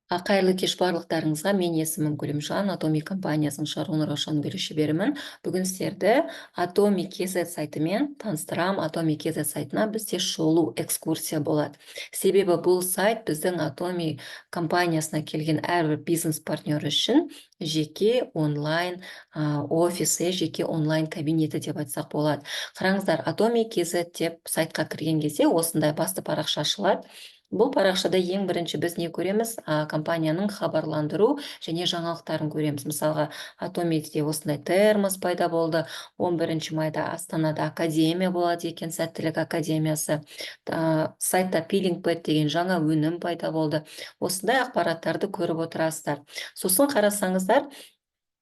Қайырлы кеш барлықтарыңызға. Мен есімім Гүлімжан, Атоми компаниясының шаруаны Раушан Гүлі шеберімін. Бүгін сіздерді Атоми KZ сайтымен таныстырам. Атоми KZ сайтына бізде шолу экскурсия болады. Себебі бұл сайт біздің Атоми компаниясына келген әрбір бизнес партнер үшін жеке онлайн офисі, жеке онлайн кабинеті деп айтсақ болады. Қараңыздар, Атоми KZ деп сайтқа кірген кезде осындай басты парақша ашылады. Бұл парақшада ең бірінші біз не көреміз? Компанияның хабарландыру және жаңалықтарын көреміз. Мысалға, Атомикте осындай термос пайда болды. 11 майда Астанада академия болады екен, сәттілік академиясы. Сайтта пилинг пэд деген жаңа өнім пайда болды. Осындай ақпараттарды көріп отырасыздар. Сосын қарасаңыздар,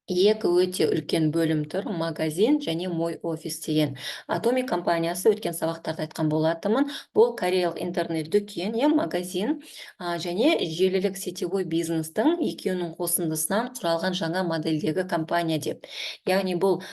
екі өте үлкен бөлім тұр: магазин және мой офис деген. Атоми компаниясы өткен сабақтарда айтқан болатынмын. Бұл кореялық интернет дүкен, магазин және желілік сетевой бизнестің екеуінің қосындысынан құралған жаңа модельдегі компания деп. Яғни бұл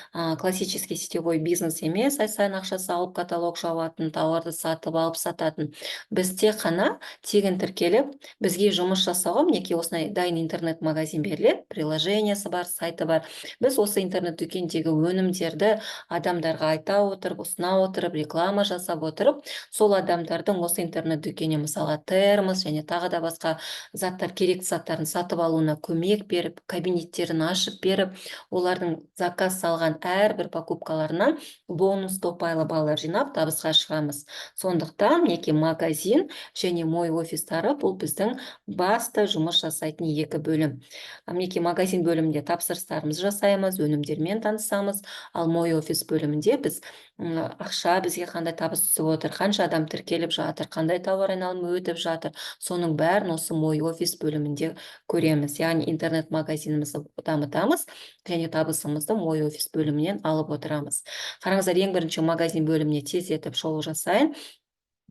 классический сетевой бизнес емес, ай сайын ақша салып каталог жабатын, тауарды сатып алып сататын. Біз тек қана тегін тіркеліп, бізге жұмыс жасауға мінекей осындай дайын интернет магазин беріледі, приложениясы бар, сайты бар. Біз осы интернет дүкендегі өнімдерді адамдарға айта отырып, ұсына отырып, реклама жасап отырып, сол адамдардың осы интернет дүкеніне мысалға термос және тағы да басқа заттар, керекті заттарын сатып алуына көмек беріп, кабинеттерін ашып беріп, олардың заказ салған әрбір покупкаларынан бонус топайлы баллар жинап табысқа шығамыз. Сондықтан мінекей магазин және мой офистары бұл біздің басты жұмыс жасайтын екі бөлім. Мінекей магазин бөлімінде тапсырыстарымыз жасаймыз, өнімдермен танысамыз. Ал мой офис бөлімінде біз ақша бізге қандай табыс түсіп отыр, қанша адам тіркеліп жатыр, қандай тауар айналымы өтіп жатыр, соның бәрін осы мой офис бөлімінде көреміз. Яғни интернет магазинімізді дамытамыз және табысымызды мой офис бөлімінен алып отырамыз. Қараңыздар, ең бірінші магазин бөліміне тездетіп шолу жасайын.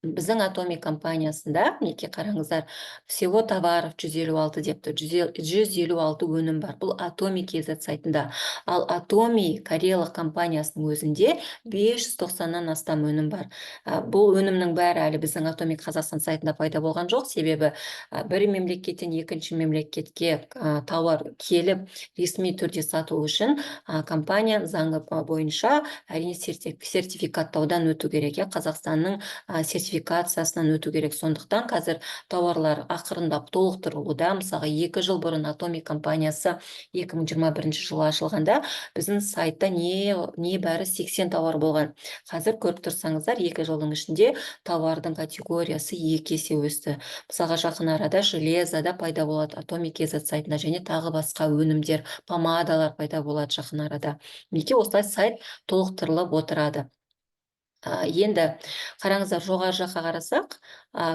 Біздің Атоми компаниясында, мінекей қараңыздар, всего товаров 156 депті, 156 өнім бар. Бұл Атоми KZ сайтында. Ал Атоми кореялық компаниясының өзінде 590-нан астам өнім бар. Бұл өнімнің бәрі әлі біздің Атоми Қазақстан сайтында пайда болған жоқ. Себебі бір мемлекеттен екінші мемлекетке тауар келіп ресми түрде сату үшін компания заңы бойынша әрине сертификаттаудан өту керек. Қазақстанның сертификациясынан өту керек. Сондықтан қазір тауарлар ақырындап толықтырылуда. Мысалға, 2 жыл бұрын Атоми компаниясы 2021 жылы ашылғанда біздің сайтта не бәрі 80 тауар болған. Қазір көріп тұрсаңыздар, 2 жылдың ішінде тауардың категориясы 2 есе өсті. Мысалға, жақын арада железада пайда болады Атоми KZ сайтында, және тағы басқа өнімдер, помадалар пайда болады жақын арада. Мінекей осылай сайт толықтырылып отырады. Енді қараңыздар, жоғары жаққа қарасақ,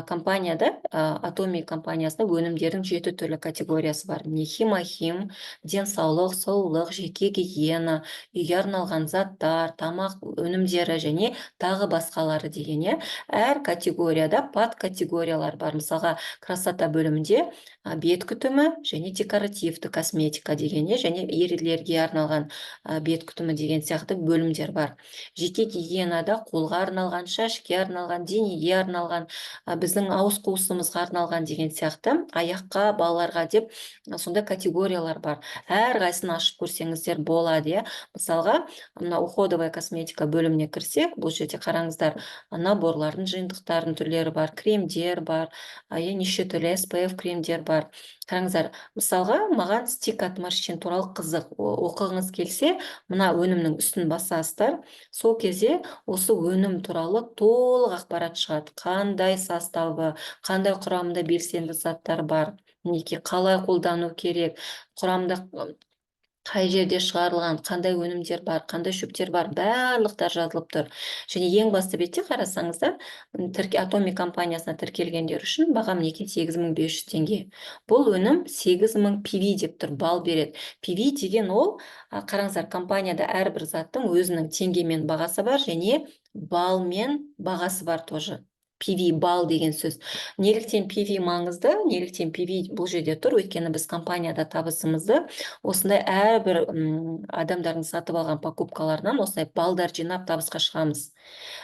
компанияда, Атоми компаниясында өнімдердің 7 түрлі категориясы бар. Химахим, денсаулық, сұлулық, жеке гигиена, үйге арналған заттар, тамақ өнімдері және тағы басқалары деген. Әр категорияда подкатегориялар бар. Мысалға, красота бөлімінде бет күтімі және декоративті косметика деген, және ерлерге арналған бет күтімі деген сияқты бөлімдер бар. Жеке гигиенада қолға арналған, шашке арналған, денеге арналған, біздің ауыз қуысымызға арналған деген сияқты, аяққа, балаларға деп сондай категориялар бар. Әр қайсысын ашып көрсеңіздер болады. Мысалға, мына уходовая косметика бөліміне кірсек, бұл жерде қараңыздар, наборлардың, жиынтықтардың түрлері бар, кремдер бар, неше түрлі SPF кремдер бар. Қараңыздар, мысалға, маған стик от морщин туралы қызық оқығыңыз келсе, мына өнімнің үстін басасыздар. Сол кезде осы өнім туралы толық ақпарат шығады. Қандай составы, қандай құрамында белсенді заттар бар, неге қалай қолдану керек, құрамда қай жерде шығарылған, қандай өнімдер бар, қандай шөптер бар, барлықтар жазылып тұр. Және ең басты бетте қарасаңыздар, Атоми компаниясына тіркелгендер үшін баға мінекей 8500 теңге. Бұл өнім 8000 PV деп тұр, балл береді. PV деген ол, қараңыздар, компанияда әрбір заттың өзінің теңгемен бағасы бар және балмен бағасы бар тоже. PV балл деген сөз. Неліктен PV маңызды? Неліктен PV бұл жерде тұр? Өйткені біз компанияда табысымызды осындай әрбір адамдардың сатып алған покупкаларынан осындай балдар жинап табысқа шығамыз.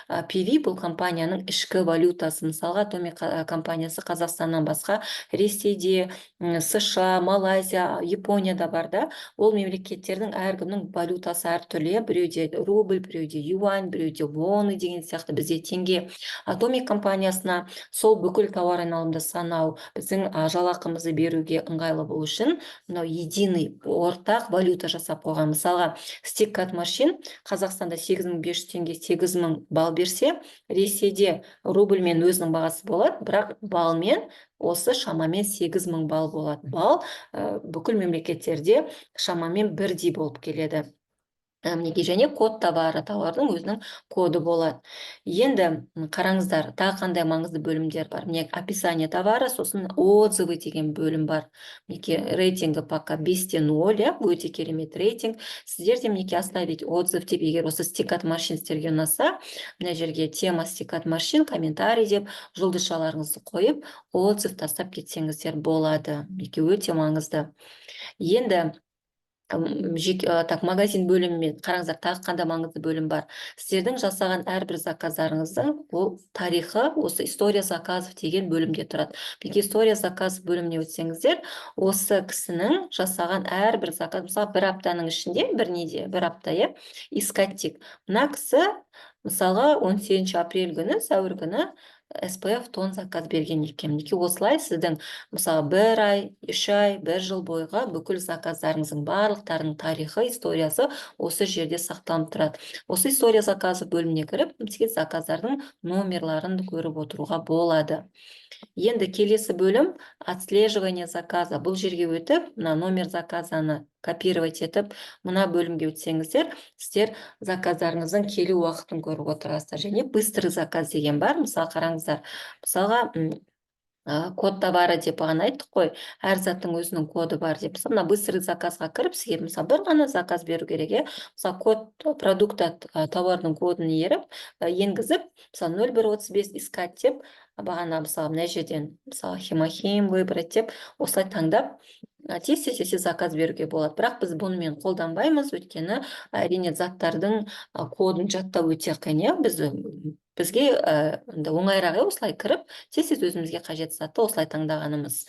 PV бұл компанияның ішкі валютасы. Мысалға, Atomy компаниясы Қазақстаннан басқа Ресейде, США, Малайзия, Японияда бар да. Ол мемлекеттердің әркімнің валютасы әртүрлі. Біреуде рубль, біреуде юань, біреуде воны деген сияқты. Бізде теңге. Atomy компаниясына сол бүкіл тауар айналымды санау, біздің жалақымызды беруге ыңғайлы болу үшін мынау единый ортақ валюта жасап қойған. Мысалға, стиккат машин Қазақстанда 8500 теңге 8000 балл берсе, Ресейде рубльмен өзінің бағасы болады, бірақ балмен осы шамамен 8000 балл болады. Балл бүкіл мемлекеттерде шамамен бірдей болып келеді. Мінекей, және код товардың өзінің коды болады. Енді қараңыздар, тағы қандай маңызды бөлімдер бар. Міне описание товара, сосын отзывы деген бөлім бар. Мінекей рейтингі пока 5-тен 0, өте керемет рейтинг. Сіздер де мінекей оставить отзыв деп, егер осы стиккат машин сіздерге ұнаса, мына жерге тема стиккат машин, комментарий деп жұлдызшаларыңызды қойып, отзыв тастап кетсеңіздер болады. Мінекей өте маңызды. Енді магазин бөлімімен қараңыздар, тағы қандай маңызды бөлім бар. Сіздердің жасаған әрбір заказдарыңыздың ол тарихы осы история заказов деген бөлімде тұрады. История заказ бөліміне өтсеңіздер, осы кісінің жасаған әрбір заказ, мысалы, бір аптаның ішінде, бір апта, искать тек. Мына кісі, мысалға, 18 апрель күні, сәуір күні SPF тон заказ берген екен. Осылай сіздің, мысалы, 1 ай, 3 ай, 1 жыл бойға бүкіл заказдарыңыздың барлықтарының тарихы, историясы осы жерде сақталып тұрады. Осы история заказы бөліміне кіріп, заказдардың номерларын көріп отыруға болады. Енді келесі бөлім отслеживание заказа. Бұл жерге өтіп, мына номер заказаны копировать етіп, мына бөлімге өтсеңіздер, сіздер заказдарыңыздың келу уақытын көріп отырасыздар. Және быстрый заказ деген бар. Мысалы, қараңыздар, мысалға, код товары деп бағана айттық қой, әр заттың өзінің коды бар деп. Мына быстрый заказға кіріп, сізге мысалы бір ғана заказ беру керек. Мысалы, код продукта товардың кодын енгізіп, мысалы 0135 искать деп, бағана мысалы мына жерден, мысалы химохим выбрать деп, осылай таңдап, тез заказ беруге болады. Бірақ біз бұнымен қолданбаймыз, өйткені әрине заттардың кодын жаттау өте қиын. Бізге оңайырақ осылай кіріп, тез өзімізге қажет затты осылай таңдағанымыз.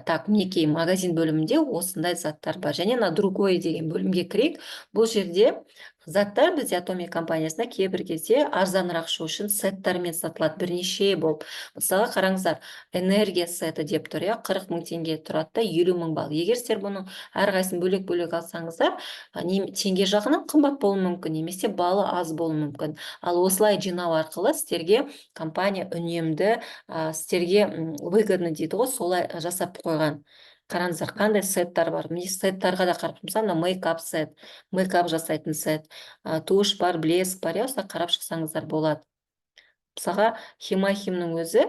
Так, мінекей магазин бөлімінде осындай заттар бар. Және другой деген бөлімге кірейік. Бұл жерде заттар бізде Atomy компаниясында кейбір кезде арзанырақ шығу үшін сеттармен сатылады, бірнеше болып. Мысалы, қараңыздар, энергия сеті деп тұр, 40 000 теңге тұрады да 50 000 балл. Егер сіздер бұның әрқайсысын бөлек-бөлек алсаңыздар, теңге жағынан қымбат болуы мүмкін, немесе балы аз болуы мүмкін. Ал осылай жинау арқылы сіздерге компания үнемді, сіздерге выгодны дейді ғой, солай жасап қойған. Қараңыздар, қандай сеттар бар. Міне сеттарға да қарап тұрсам, мейкап сет, мейкап жасайтын сет, туш бар, блеск бар, осылай қарап шықсаңыздар болады. Мысалға, химохимнің өзі,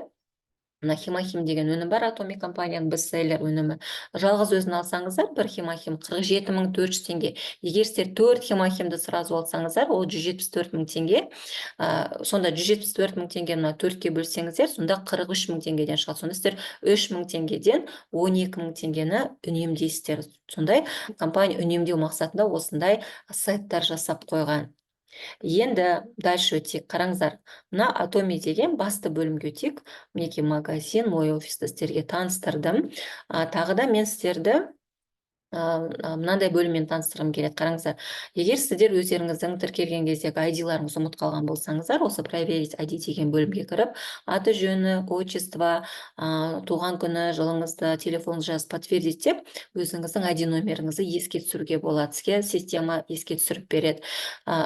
мына химохим деген өнім бар, Atomy компанияның бестселлер өнімі. Жалғыз өзін алсаңыздар, бір химохим 47 400 теңге. Егер сіздер 4 химохимді сразу алсаңыздар, ол 174 000 теңге. Сонда 174 000 теңге мына 4-ке бөлсеңіздер, сонда 43 000 теңгеден шығады. Сонда сіздер 3 000 теңгеден 12 000 теңгені үнемдейсіздер. Сондай компания үнемдеу мақсатында осындай сайттар жасап қойған. Енді дальше өтейік. Қараңыздар, мына Atomy деген басты бөлімге өтейік. Мінекей магазин, мой офисті сіздерге таныстырдым. Тағы да мен сіздерді мынандай бөліммен таныстырғым келеді. Қараңыздар, егер сіздер өздеріңіздің тіркелген кездегі ID-ларыңызды ұмытып қалған болсаңыздар, осы проверить ID деген бөлімге кіріп, аты жөні, отчество, туған күні, жылыңызды, телефоныңызды жазып подтвердить деп, өзіңіздің ID номеріңізді еске түсіруге болады. Сізге система еске түсіріп береді.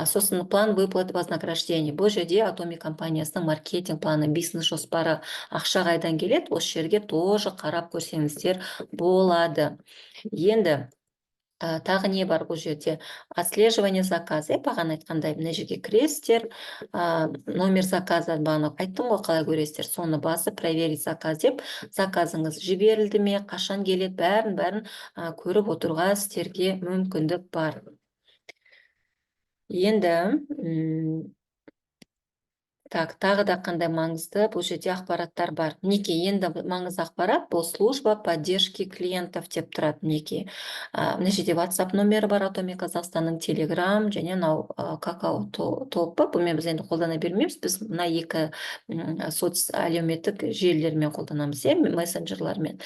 Сосын план выплаты вознаграждения. Бұл жерде Atomy компаниясының маркетинг планы, бизнес жоспары, ақша қайдан келеді, осы жерге тоже қарап көрсеңіздер болады. Енді тағы не бар бұл жерде? Отслеживание заказа. Бағана айтқандай, мына жерге кіресіздер, номер заказа, бағана айттым ғой, қалай көресіздер, соны басып проверить заказ деп, заказыңыз жіберілді ме, қашан келеді, бәрін көріп отыруға сіздерге мүмкіндік бар. Енді Так, тағы да қандай маңызды, бұл жерде ақпараттар бар. Мінекей, енді маңызды ақпарат, бұл служба поддержки клиентов деп тұрады. Мінекей, мына жерде WhatsApp номері бар, Атоми Қазақстанның, Telegram және мынау какао тобы. Бұмен біз енді қолдана бермейміз. Біз мына екі әлеуметтік желілермен қолданамыз, мессенджерлермен.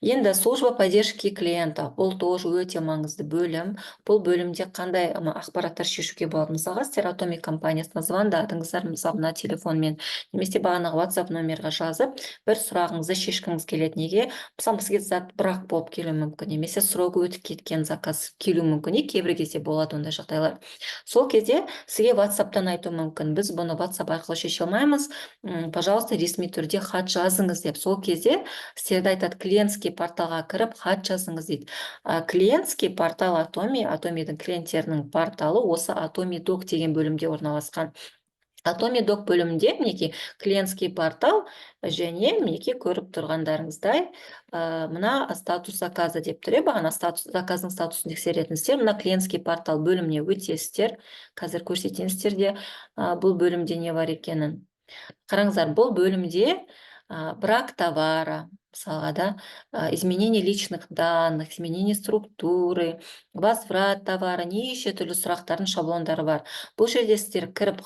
Енді служба поддержки клиента, бұл тоже өте маңызды бөлім. Бұл бөлімде қандай ақпараттар шешуге болады? Мысалға, сіздер Атоми компаниясына звондадыңыздар, мысалы мына телефонмен, немесе бағанағы WhatsApp номерға жазып, бір сұрағыңызды шешкіңіз келеді. Неге? Мысалы, бізге зат бірақ болып келуі мүмкін, немесе срогі өтіп кеткен заказ келуі мүмкін. Кейбір кезде болады ондай жағдайлар. Сол кезде сізге WhatsApp-тан айту мүмкін, біз бұны WhatsApp арқылы шеше алмаймыз, пожалуйста, ресми түрде хат жазыңыз деп. Сол кезде сіздерді айтады, клиентский порталға кіріп хат жазыңыз дейді. Клиентский портал Атомидің клиенттерінің порталы осы Atomi Doc деген бөлімде орналасқан. Atomi Doc бөлімінде мінекей клиентский портал және мінекей көріп тұрғандарыңыздай мына статус заказа деп тұр. Бағана заказдың статусын тексеретінсіздер, мына клиентский портал бөліміне өтесіздер. Қазір көрсетейін сіздерге бұл бөлімде не бар екенін. Қараңыздар, бұл бөлімде брак товара, мысалға да, изменение личных данных, изменение структуры, возврат товара, неше түрлі сұрақтардың шаблондары бар. Бұл жерде сіздер кіріп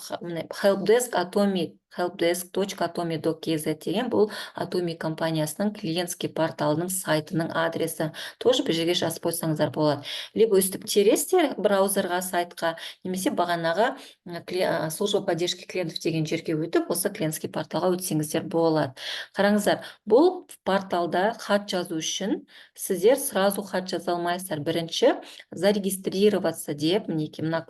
helpdesk.atomi.kz деген бұл Atomi компаниясының клиентский порталының сайтының адресі. Тоже бір жерге жазып қойсаңыздар болады. Либо өстіп тересіздер браузерға, сайтқа, немесе бағанағы служба поддержки клиентов деген жерге өтіп, осы клиентский порталға өтсеңіздер болады. Қараңыздар, бұл порталда хат жазу үшін сіздер сразу хат жаза алмайсыздар. Бірінші зарегистрироваться деп, мінекей мына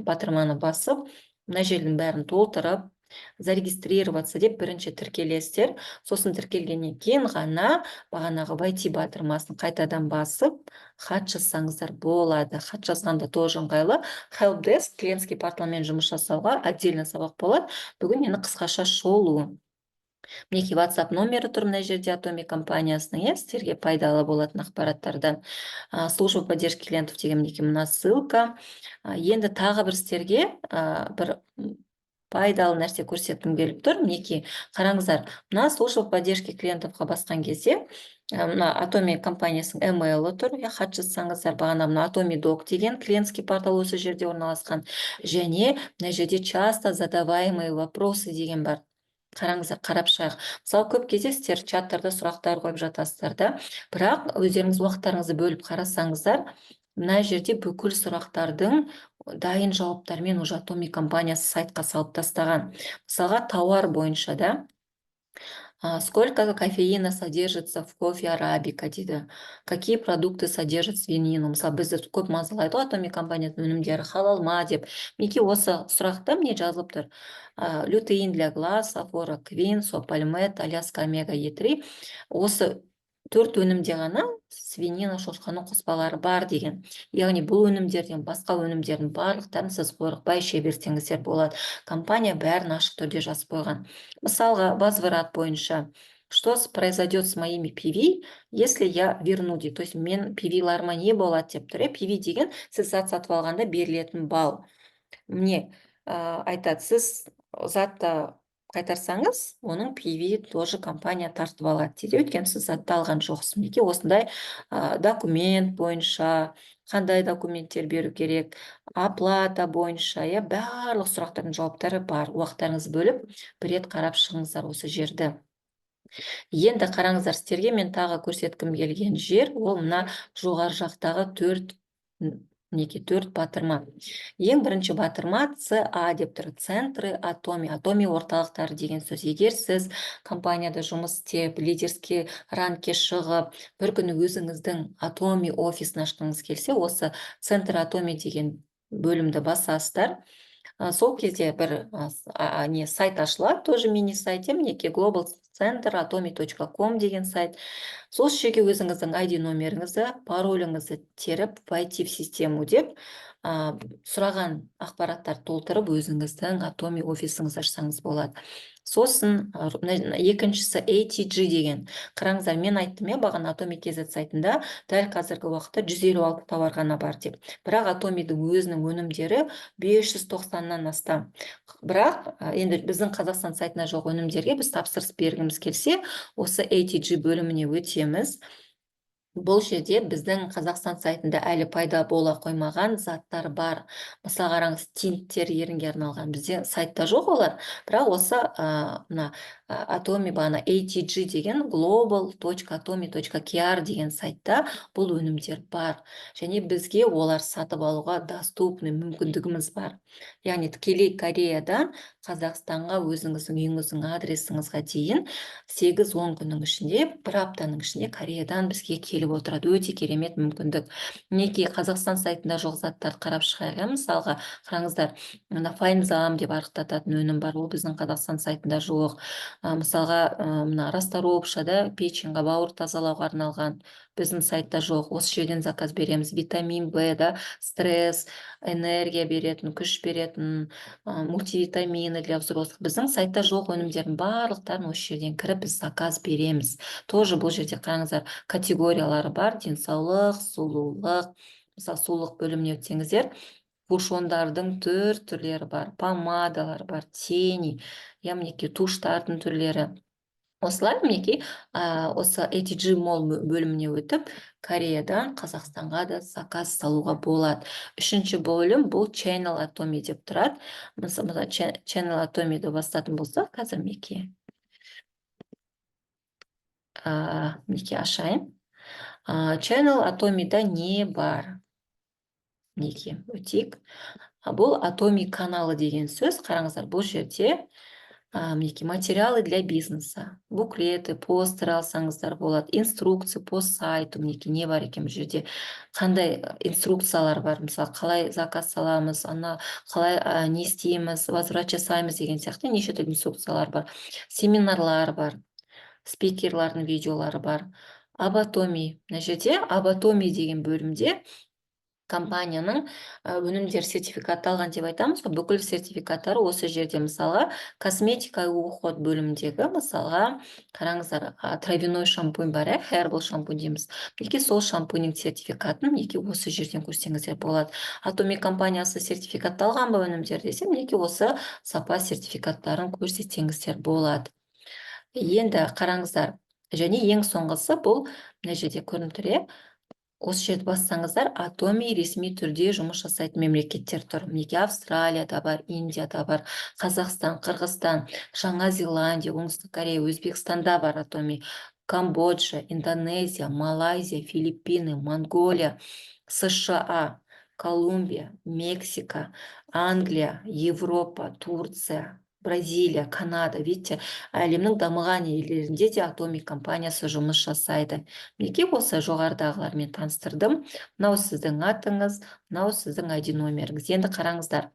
батырманы басып, мына жердің бәрін толтырып, зарегистрироваться деп бірінші тіркелесіздер. Сосын тіркелгеннен кейін ғана бағанағы войти батырмасын қайтадан басып, хат жазсаңыздар болады. Хат жазғанда тоже ыңғайлы. Helpdesk клиентский порталмен жұмыс жасауға отдельно сабақ болады. Бүгін енді қысқаша шолу. Мінекей WhatsApp номері тұр мына жерде Atomi компаниясының, сіздерге пайдалы болатын ақпараттардан. Служба поддержки клиентов деген мінекей мына ссылка. Енді тағы бір сіздерге бір пайдалы нәрсе көрсеткім келіп тұр. Мінекей, қараңыздар, мына служба поддержки клиентовқа басқан кезде, мына Atomi компаниясының email-ы тұр, хат жазсаңыздар, бағана мына Atomi Doc деген клиентский портал осы жерде орналасқан, және мына жерде часто задаваемые вопросы деген бар. Қараңыздар, қарап шығайық. Мысалы, көп кезде сіздер чаттарда сұрақтар қойып жатасыздар да, бірақ өздеріңіз уақыттарыңызды бөліп қарасаңыздар, мына жерде бүкіл сұрақтардың дайын жауаптармен уже Atomi компаниясы сайтқа салып тастаған. Мысалға, тауар бойынша да, сколько кофеина содержится в кофе арабика дейді. Какие продукты содержат свинину? Мысалы, бізді көп мазалайды ғой Atomi компаниясының өнімдері халал ма деп. Мінекей осы сұрақта міне жазылып тұр. Лютеин для глаз, Афора Квин, Сопальмет, Аляска Омега Е3. Осы 4 өнімде ғана свинина шошқаның қоспалары бар деген. Яғни бұл өнімдерден басқа өнімдердің барлықтарын сіз қорықпай іше берсеңіздер болады. Компания бәрін ашық түрде жазып қойған. Мысалға, возврат бойынша, что произойдет с моими PV, если я верну дейді. То есть мен PV-ларыма не болады деп тұр. PV деген сіз зат сатып алғанда берілетін балл. Міне айтады, сіз затты қайтарсаңыз, оның PV тоже компания тартып алады дейді. Өйткені сіз затты алған жоқсыз. Неге осындай документ бойынша, қандай документтер беру керек, оплата бойынша, барлық сұрақтардың жауаптары бар. Уақыттарыңыз бөліп, бір рет қарап шығыңыздар осы жерді. Енді қараңыздар, сіздерге мен тағы көрсеткім келген жер, ол мына жоғары жақтағы 4 батырма. Ең бірінші батырма CA деп тұр. Центры Atomi, Atomi орталықтары деген сөз. Егер сіз компанияда жұмыс істеп, лидерский ранкке шығып, бір күні өзіңіздің Atomi офисын ашқыңыз келсе, осы центр Atomi деген бөлімді басасыздар. Сол кезде бір сайт ашылады, тоже мини-сайт, мінекей globalcenteratomi.com деген сайт. Сол жерге өзіңіздің ID номеріңізді, пароліңізді теріп, войти в систему деп, сұраған ақпараттар толтырып, өзіңіздің Atomi офисіңіз ашсаңыз болады. Сосын екіншісі ATG деген. Қараңыздар, мен айттым бағана Atomic KZ сайтында дәл қазіргі уақытта 156 тауар ғана бар деп. Бірақ Atomi'дің өзінің өнімдері 590-нан астам. Бірақ енді біздің Қазақстан сайтына жоқ өнімдерге біз тапсырыс бергіміз келсе, осы ATG бөліміне өтеміз. Бұл жерде біздің Қазақстан сайтында әлі пайда бола қоймаған заттар бар. Мысалы қараңыз, тинттер ерінге арналған бізде сайтта жоқ олар, бірақ осы мына Atomy бағана ATG деген global.atomy.kr деген сайтта бұл өнімдер бар. Және бізге олар сатып алуға доступный мүмкіндігіміз бар. Яғни тікелей Кореядан Қазақстанға өзіңіздің үйіңіздің адресіңізге дейін 8-10 күннің ішінде, бір аптаның ішінде Кореядан бізге келіп отырады. Өте керемет мүмкіндік. Мінекей Қазақстан сайтында жоқ заттарды қарап шығайық. Мысалға, қараңыздар, мына Файнзам деп арықтататын өнім бар. Ол біздің Қазақстан сайтында жоқ. Мысалға, мына расторопшада печеньға, бауыр тазалауға арналған, біздің сайтта жоқ. Осы жерден заказ береміз. Витамин В, да, стресс, энергия беретін, күш беретін, мультивитамины для взрослых. Біздің сайтта жоқ өнімдердің барлықтарын осы жерден кіріп біз заказ береміз. Тоже бұл жерде қараңыздар, категориялары бар: денсаулық, сұлулық. Мысалы, сұлулық бөліміне өтсеңіздер, кушондардың түрлері бар, помадалар бар, тени, мінекей туштардың түрлері. Осылай мінекей осы ATG Mall бөліміне өтіп, Кореядан Қазақстанға да заказ салуға болады. Үшінші бөлім бұл Channel Atomy деп тұрады. Мысалы, Channel Atomy'ді бастатын болсақ, қазір мінекей ашайын. Channel Atomy'да не бар? Мінекей өтейік. Бұл Atomy каналы деген сөз. Қараңыздар, бұл жерде мінекей материалы для бизнеса, буклеты, постер алсаңыздар болады, инструкция по сайту, мінекей не бар екен бұл жерде, қандай инструкциялар бар, мысалы қалай заказ саламыз, қалай не істейміз, возврат жасаймыз деген сияқты неше түрлі инструкциялар бар, семинарлар бар, спикерлардың видеолары бар. Абатоми, мына жерде Абатоми деген бөлімде компанияның өнімдер сертификатталған деп айтамыз. Бүкіл сертификаттары осы жерде. Мысалға, косметика уход бөлімдегі, мысалға, қараңыздар, травяной шампунь бар, herbal шампунь дейміз. Неге сол шампуньнің сертификатын неге осы жерден көрсеңіздер болады. Atomy компаниясы сертификатталған ба өнімдер десем, неге осы сапа сертификаттарын көрсетсеңіздер болады. Енді қараңыздар, және ең соңғысы бұл мына жерде көрініп тұр. Осы жерді бассаңыздар, Atomy ресми түрде жұмыс жасайтын мемлекеттер тұр. Мінекей Австралияда бар, Индияда бар, Қазақстан, Қырғызстан, Жаңа Зеландия, Оңтүстік Корея, Өзбекстанда бар Atomy, Камбоджа, Индонезия, Малайзия, Филиппины, Монголия, США, Колумбия, Мексика, Англия, Европа, Турция, Бразилия, Канада. Видите, әлемнің дамыған елдерінде де Atomy компаниясы жұмыс жасайды. Мінекей осы жоғарыдағылармен таныстырдым. Мынау сіздің атыңыз, мынау сіздің ID номеріңіз. Енді қараңыздар.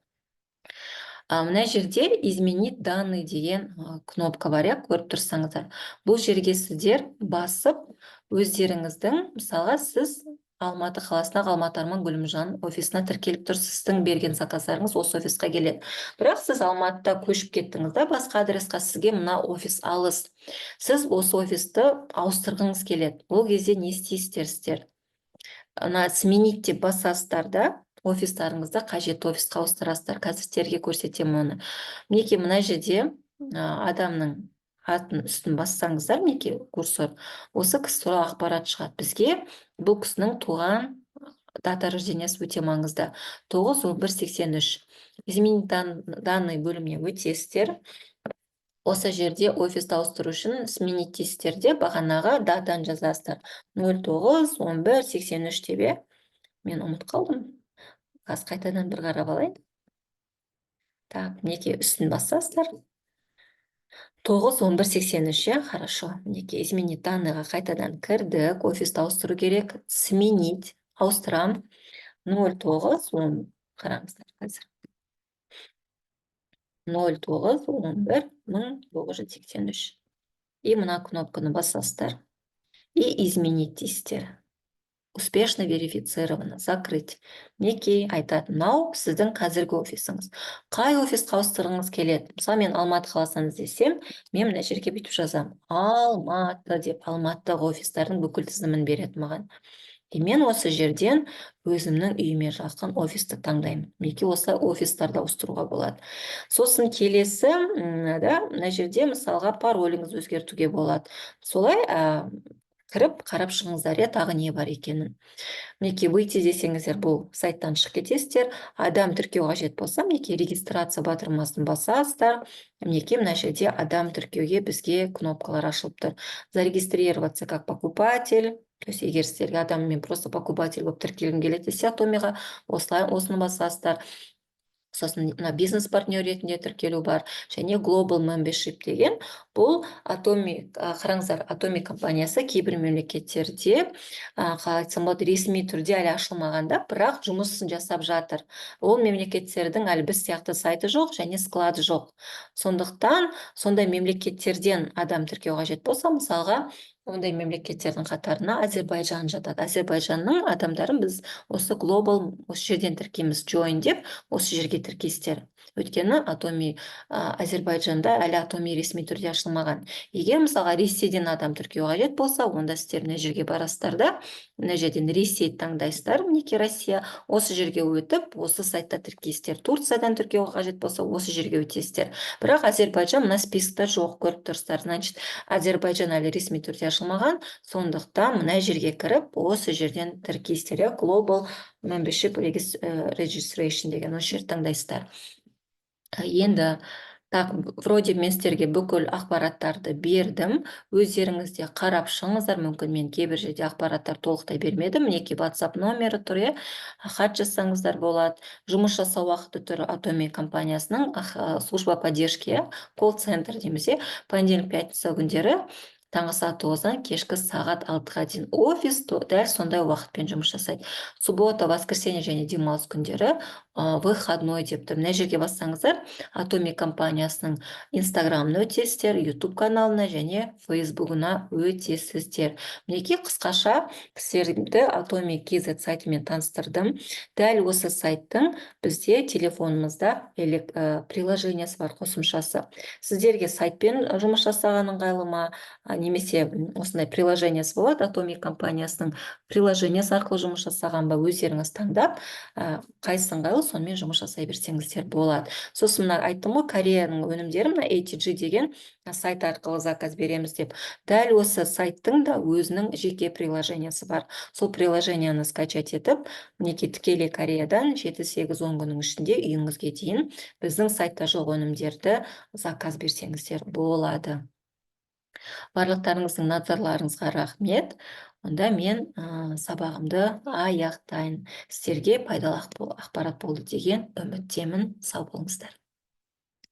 Мына жерде изменить данные деген кнопка бар, көріп тұрсаңыздар. Бұл жерге сіздер басып, өздеріңіздің, мысалға, сіз Алматы қаласына Алматы Арман Гүлімжан офисына тіркеліп тұрсыз, сіздің берген заказдарыңыз осы офисқа келеді. Бірақ сіз Алматыда көшіп кеттіңіз да, басқа адресқа, сізге мына офис алыс. Сіз осы офисті ауыстырғыңыз келеді. Ол кезде не істейсіздер? Сменить деп басасыздар да, офистарыңызда қажетті офисқа ауыстырасыздар. Қазір сіздерге көрсетемін оны. Мінекей мына жерде адамның атын үстін бассаңыздар, мінекей курсор, осы кісі туралы ақпарат шығады. Бізге бұл кісінің туған дата рождениесі өте маңызды. 9-11-83. Изменить данные бөліміне өтесіздер. Осы жерде офисті ауыстыру үшін сменить тестерде бағанағы датаны жазасыздар. 09-11-83 деп. Мен ұмыт қалдым. Қазір қайтадан бір қарап алайын. Так, мінекей үстін басасыздар. 9-11-83, хорошо. Мінекей изменить данныйға қайтадан кірдік. Офисті ауыстыру керек. Сменить, ауыстырам. 09-10, қараңыздар қазір. 09-11-1983. И мына кнопканы басасыздар. И изменить дейсіздер. успешно верифицировано, закрыть. Мінекей айтады, мынау сіздің қазіргі офисіңіз. Қай офисқа ауыстырғыңыз келеді? Мысалы, мен Алматы қаласынан іздесем, мен мына жерге бүйтіп жазамын. Алматы деп, Алматыдағы офистардың бүкіл тізімін береді маған. Мен осы жерден өзімнің үйіме жақын офисті таңдаймын. Мінекей осы офистарды ауыстыруға болады. Сосын келесі, мына жерде мысалға пароліңіз өзгертуге болады. Солай кіріп қарап шығыңыздар, тағы не бар екенін. Мінекей выйти десеңіздер, бұл сайттан шығып кетесіздер. Адам тіркеу қажет болса, мінекей регистрация батырмасын басасыздар. Мінекей мына жерде адам тіркеуге бізге кнопкалар ашылып тұр. Зарегистрироваться как покупатель. То есть егер сіздерге адам, мен просто покупатель болып тіркелгім келеді десе, Атомиға осыны басасыздар. Сосын мына бизнес партнер ретінде тіркелу бар, және Global Membership деген. Бұл қараңыздар, Atomi компаниясы кейбір мемлекеттерде қалай айтсам болады, ресми түрде әлі ашылмағанда, бірақ жұмысын жасап жатыр. Ол мемлекеттердің әлі біз сияқты сайты жоқ, және склады жоқ. Сондықтан сондай мемлекеттерден адам тіркеу қажет болса, мысалға, ондай мемлекеттердің қатарына Әзербайжан жатады. Әзербайжанның адамдарын біз осы Global осы жерден тіркейміз, join деп, осы жерге тіркейсіздер. Өйткені Atomi Әзербайжанда әлі Atomi ресми түрде ашылмаған. Егер мысалға Ресейден адам тіркеу қажет болса, онда сіздер мына жерге барасыздар да, мына жерден Ресей таңдайсыздар, мінекей Россия, осы жерге өтіп, осы сайтта тіркейсіздер. Турциядан тіркеу қажет болса, осы жерге өтесіздер. Бірақ Әзербайжан мына спискта жоқ, көріп тұрсыздар. Значит, Әзербайжан әлі ресми түрде ашылмаған, сондықтан мына жерге кіріп, осы жерден тіркейсіздер. Global Membership Registration деген осы жерді таңдайсыздар. Енді так, вроде мен сіздерге бүкіл ақпараттарды бердім. Өздеріңізде қарап шығыңыздар, мүмкін мен кейбір жерде ақпараттар толықтай бермедім. Мінекей WhatsApp номері тұр, хат жазсаңыздар болады. Жұмыс жасау уақыты тұр, Atomi компаниясының служба поддержки, колл-центр дейміз, понедельник, пятница күндері таңғы сағат 9-дан кешкі сағат 6-ға дейін. Офис дәл сондай уақытпен жұмыс жасайды. Суббота, воскресенье және демалыс күндері выходной деп тұр. Мына жерге бассаңыздар, Atomi компаниясының Инстаграмына өтесіздер, YouTube каналына және Фейсбугына өтесіздер. Мінекей қысқаша сіздерді Atomi KZ сайтымен таныстырдым. Дәл осы сайттың бізде телефонымызда приложениесі бар, қосымшасы. Сіздерге сайтпен жұмыс жасаған ыңғайлы ма, немесе осындай приложениесі болады, Atomi компаниясының приложениесі арқылы жұмыс жасаған ба, өздеріңіз таңдап, қайсысы ыңғайлы, сонымен жұмыс жасай берсеңіздер болады. Сосын мына айттым ғой, Кореяның өнімдері, мына ATG деген сайт арқылы заказ береміз деп. Дәл осы сайттың да өзінің жеке приложениесі бар. Сол приложенияны скачать етіп, мінекей тікелей Кореядан 7-8-10 күннің ішінде үйіңізге дейін біздің сайтта жоқ өнімдерді заказ берсеңіздер болады. Барлықтарыңыздың назарларыңызға рахмет. Онда мен сабағымды аяқтайын. Сіздерге пайдалы ақпарат болды деген үміттемін. Сау болыңыздар.